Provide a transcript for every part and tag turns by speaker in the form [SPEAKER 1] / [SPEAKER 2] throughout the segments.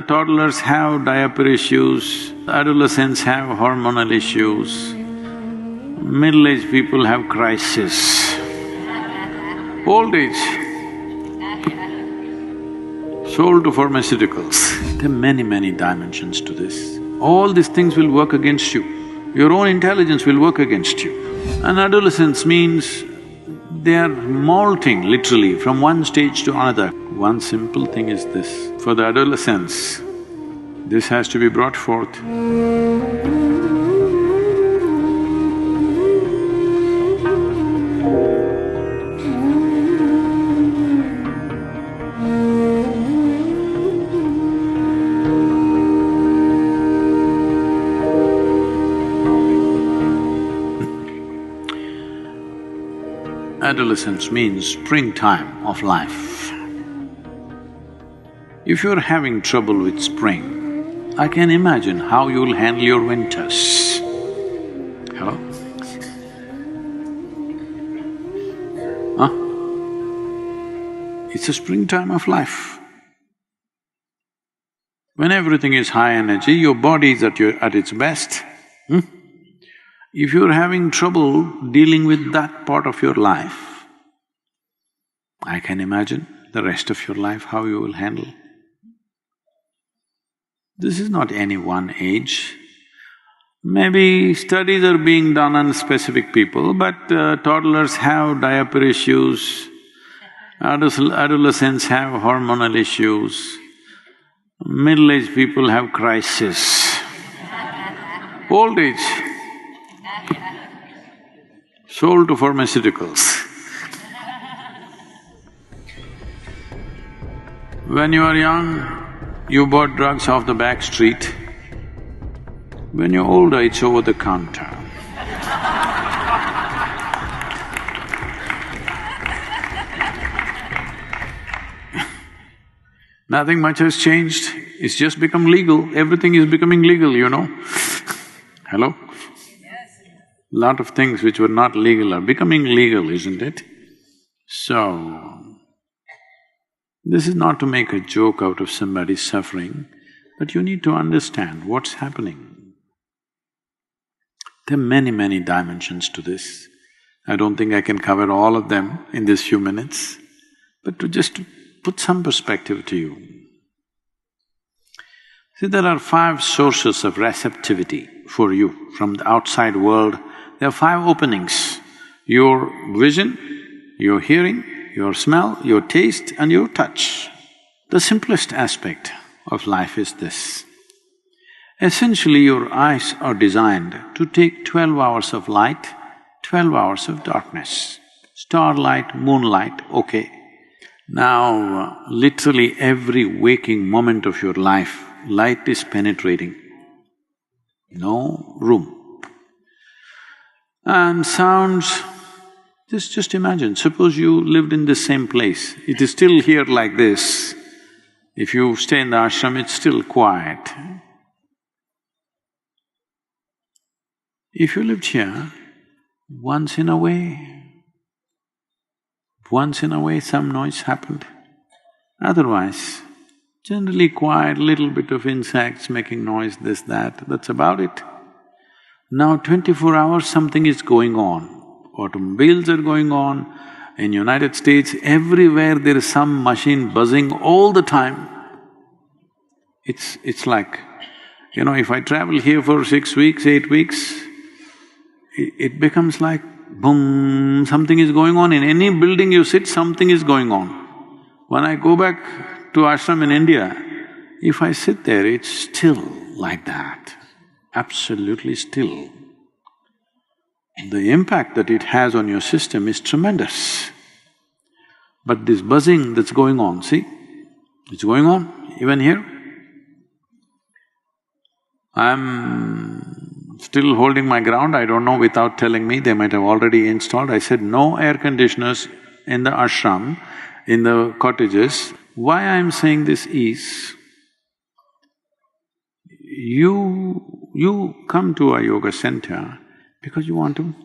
[SPEAKER 1] Toddlers have diaper issues, adolescents have hormonal issues, middle-aged people have crisis, old age, sold to pharmaceuticals. There are many dimensions to this. All these things will work against you. Your own intelligence will work against you. And adolescence means they are molting literally from one stage to another. One simple thing is this, for the adolescents, this has to be brought forth. Adolescence means springtime of life. If you're having trouble with spring, I can imagine how you'll handle your winters. Hello? Huh? It's a springtime of life. When everything is high energy, your body is at its best. If you're having trouble dealing with that part of your life, I can imagine the rest of your life how you will handle. This is not any one age. Maybe studies are being done on specific people, but toddlers have diaper issues, adolescents have hormonal issues, middle-aged people have crisis, old age, sold to pharmaceuticals. When you are young, you bought drugs off the back street. When you're older, it's over the counter. Nothing much has changed, it's just become legal, everything is becoming legal, you know. Hello? Lot of things which were not legal are becoming legal, isn't it? So, this is not to make a joke out of somebody's suffering, but you need to understand what's happening. There are many dimensions to this. I don't think I can cover all of them in these few minutes, but to just put some perspective to you. See, there are 5 sources of receptivity for you from the outside world. There are 5 openings: your vision, your hearing, your smell, your taste and your touch. The simplest aspect of life is this. Essentially, your eyes are designed to take 12 hours of light, 12 hours of darkness. Starlight, moonlight, okay. Now, literally every waking moment of your life, light is penetrating. No room. And sounds, just imagine, suppose you lived in the same place, it is still here like this. If you stay in the ashram, it's still quiet. If you lived here, once in a way some noise happened. Otherwise, generally quiet, little bit of insects making noise, this, that's about it. Now 24 hours something is going on. Automobiles are going on. In United States, everywhere there is some machine buzzing all the time. It's like, you know, if I travel here for 6 weeks, 8 weeks, it becomes like boom, something is going on. In any building you sit, something is going on. When I go back to ashram in India, if I sit there, it's still like that, absolutely still. The impact that it has on your system is tremendous. But this buzzing that's going on, see, it's going on even here. I'm still holding my ground, I don't know, without telling me, they might have already installed. I said, no air conditioners in the ashram, in the cottages. Why I'm saying this is, you come to a yoga center because you want to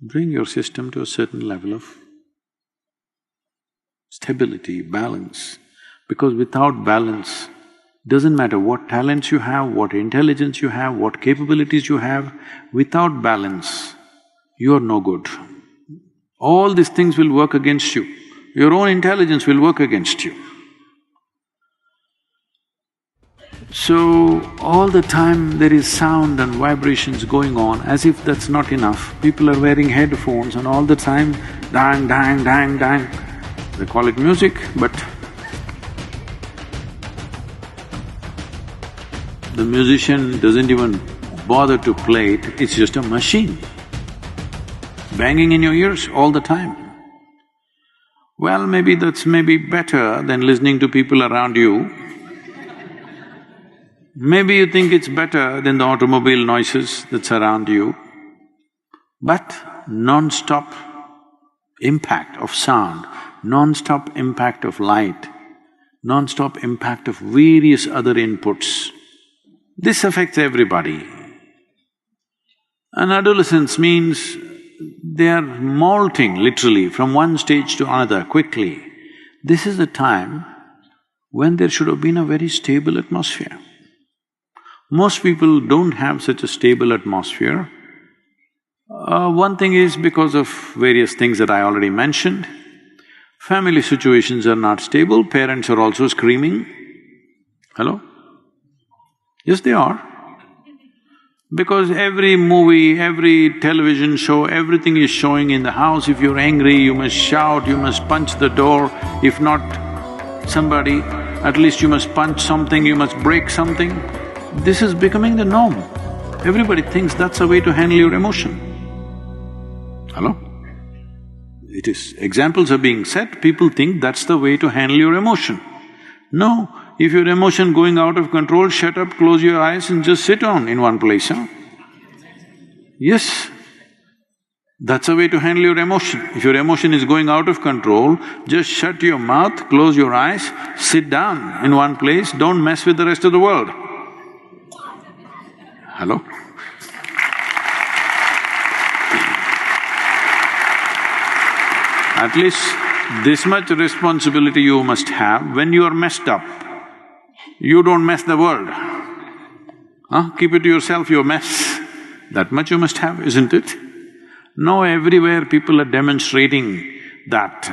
[SPEAKER 1] bring your system to a certain level of stability, balance. Because without balance, Doesn't matter what talents you have, what intelligence you have, what capabilities you have, without balance, you are no good. All these things will work against you. Your own intelligence will work against you. So, all the time there is sound and vibrations going on, as if that's not enough. People are wearing headphones and all the time, dang, dang, dang, dang. They call it music, but the musician doesn't even bother to play it, it's just a machine, banging in your ears all the time. Well, maybe that's better than listening to people around you. Maybe you think it's better than the automobile noises that surround you, but non-stop impact of sound, non-stop impact of light, non-stop impact of various other inputs, this affects everybody. And adolescence means they are molting literally from one stage to another quickly. This is the time when there should have been a very stable atmosphere. Most people don't have such a stable atmosphere. One thing is because of various things that I already mentioned. Family situations are not stable, parents are also screaming. Hello? Yes, they are. Because every movie, every television show, everything is showing in the house. If you're angry, you must shout, you must punch the door. If not somebody, at least you must punch something, you must break something. This is becoming the norm. Everybody thinks that's a way to handle your emotion. Hello? It is… examples are being set, people think that's the way to handle your emotion. No, if your emotion going out of control, shut up, close your eyes and just sit on in one place, huh? Yes, that's a way to handle your emotion. If your emotion is going out of control, just shut your mouth, close your eyes, sit down in one place, don't mess with the rest of the world. Hello? At least this much responsibility you must have. When you are messed up, you don't mess the world. Keep it to yourself, your mess. That much you must have, isn't it? Now everywhere people are demonstrating that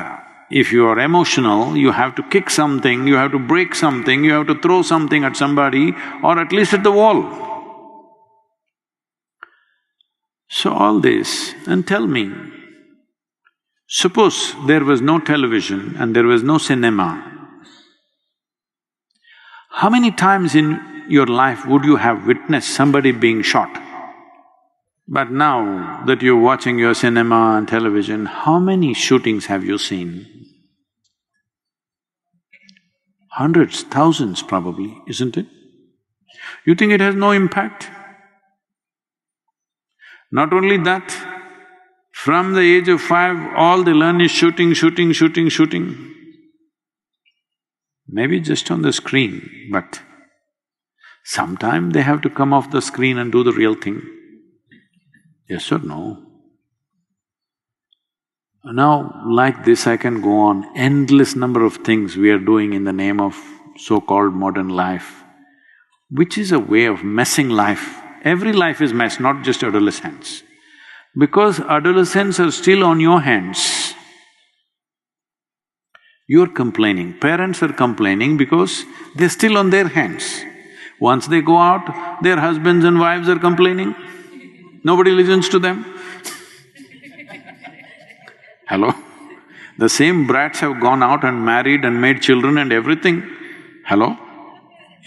[SPEAKER 1] if you are emotional, you have to kick something, you have to break something, you have to throw something at somebody or at least at the wall. So all this, and tell me, suppose there was no television and there was no cinema, how many times in your life would you have witnessed somebody being shot? But now that you're watching your cinema and television, how many shootings have you seen? Hundreds, thousands probably, isn't it? You think it has no impact? Not only that, from the age of 5, all they learn is shooting, shooting, shooting, shooting. Maybe just on the screen, but sometime they have to come off the screen and do the real thing. Yes or no? Now, like this I can go on, endless number of things we are doing in the name of so-called modern life, which is a way of messing life. Every life is messed, not just adolescents. Because adolescents are still on your hands, you're complaining. Parents are complaining because they're still on their hands. Once they go out, their husbands and wives are complaining. Nobody listens to them. Hello? The same brats have gone out and married and made children and everything. Hello?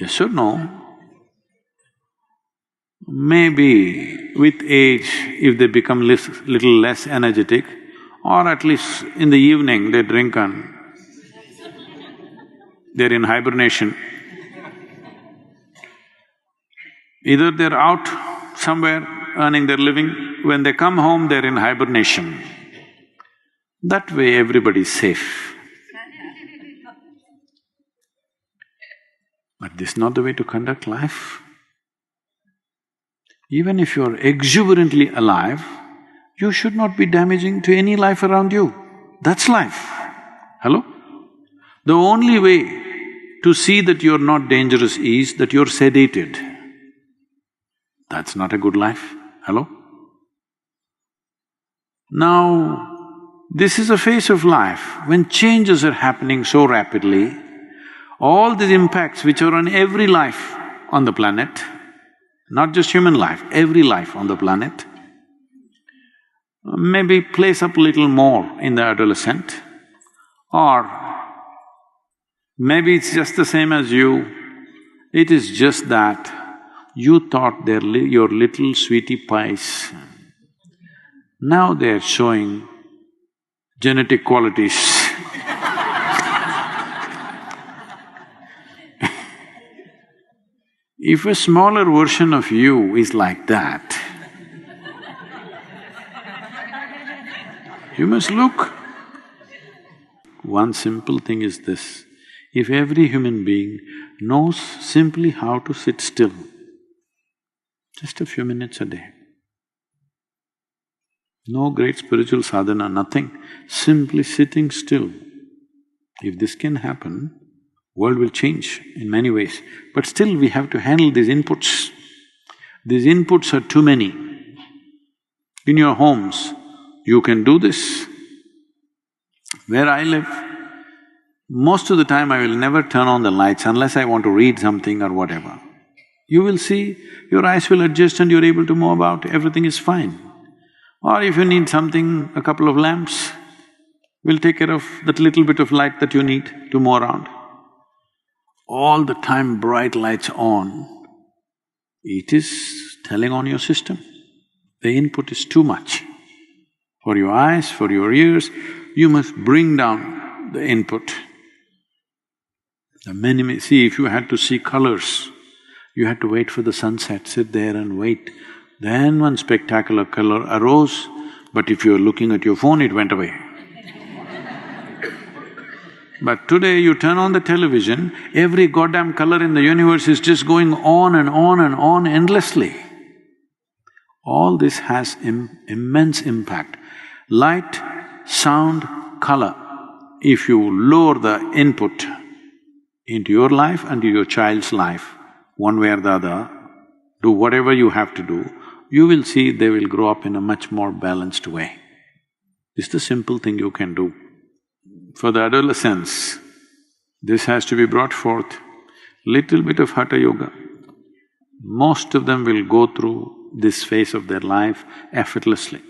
[SPEAKER 1] Yes or no? Maybe with age, if they become little less energetic, or at least in the evening they drink and they're in hibernation. Either they're out somewhere earning their living, when they come home they're in hibernation. That way everybody's safe. But this is not the way to conduct life. Even if you're exuberantly alive, you should not be damaging to any life around you. That's life. Hello? The only way to see that you're not dangerous is that you're sedated. That's not a good life. Hello? Now, this is a phase of life when changes are happening so rapidly, all these impacts which are on every life on the planet, not just human life, every life on the planet, maybe plays up a little more in the adolescent, or maybe it's just the same as you. It is just that you thought they're your little sweetie pies. Now they're showing genetic qualities. If a smaller version of you is like that, you must look. One simple thing is this, if every human being knows simply how to sit still, just a few minutes a day, no great spiritual sadhana, nothing, simply sitting still. If this can happen, world will change in many ways. But still we have to handle these inputs. These inputs are too many. In your homes, you can do this. Where I live, most of the time I will never turn on the lights unless I want to read something or whatever. You will see, your eyes will adjust and you're able to move about, everything is fine. Or if you need something, a couple of lamps will take care of that little bit of light that you need to move around. All the time bright lights on, it is telling on your system. The input is too much. For your eyes, for your ears, you must bring down the input. See, if you had to see colors, you had to wait for the sunset, sit there and wait. Then one spectacular color arose, but if you're looking at your phone, it went away. But today you turn on the television, every goddamn color in the universe is just going on and on and on endlessly. All this has immense impact. Light, sound, color. If you lower the input into your life and to your child's life, one way or the other, do whatever you have to do, you will see they will grow up in a much more balanced way. It's the simple thing you can do. For the adolescents, this has to be brought forth. Little bit of Hatha Yoga. Most of them will go through this phase of their life effortlessly.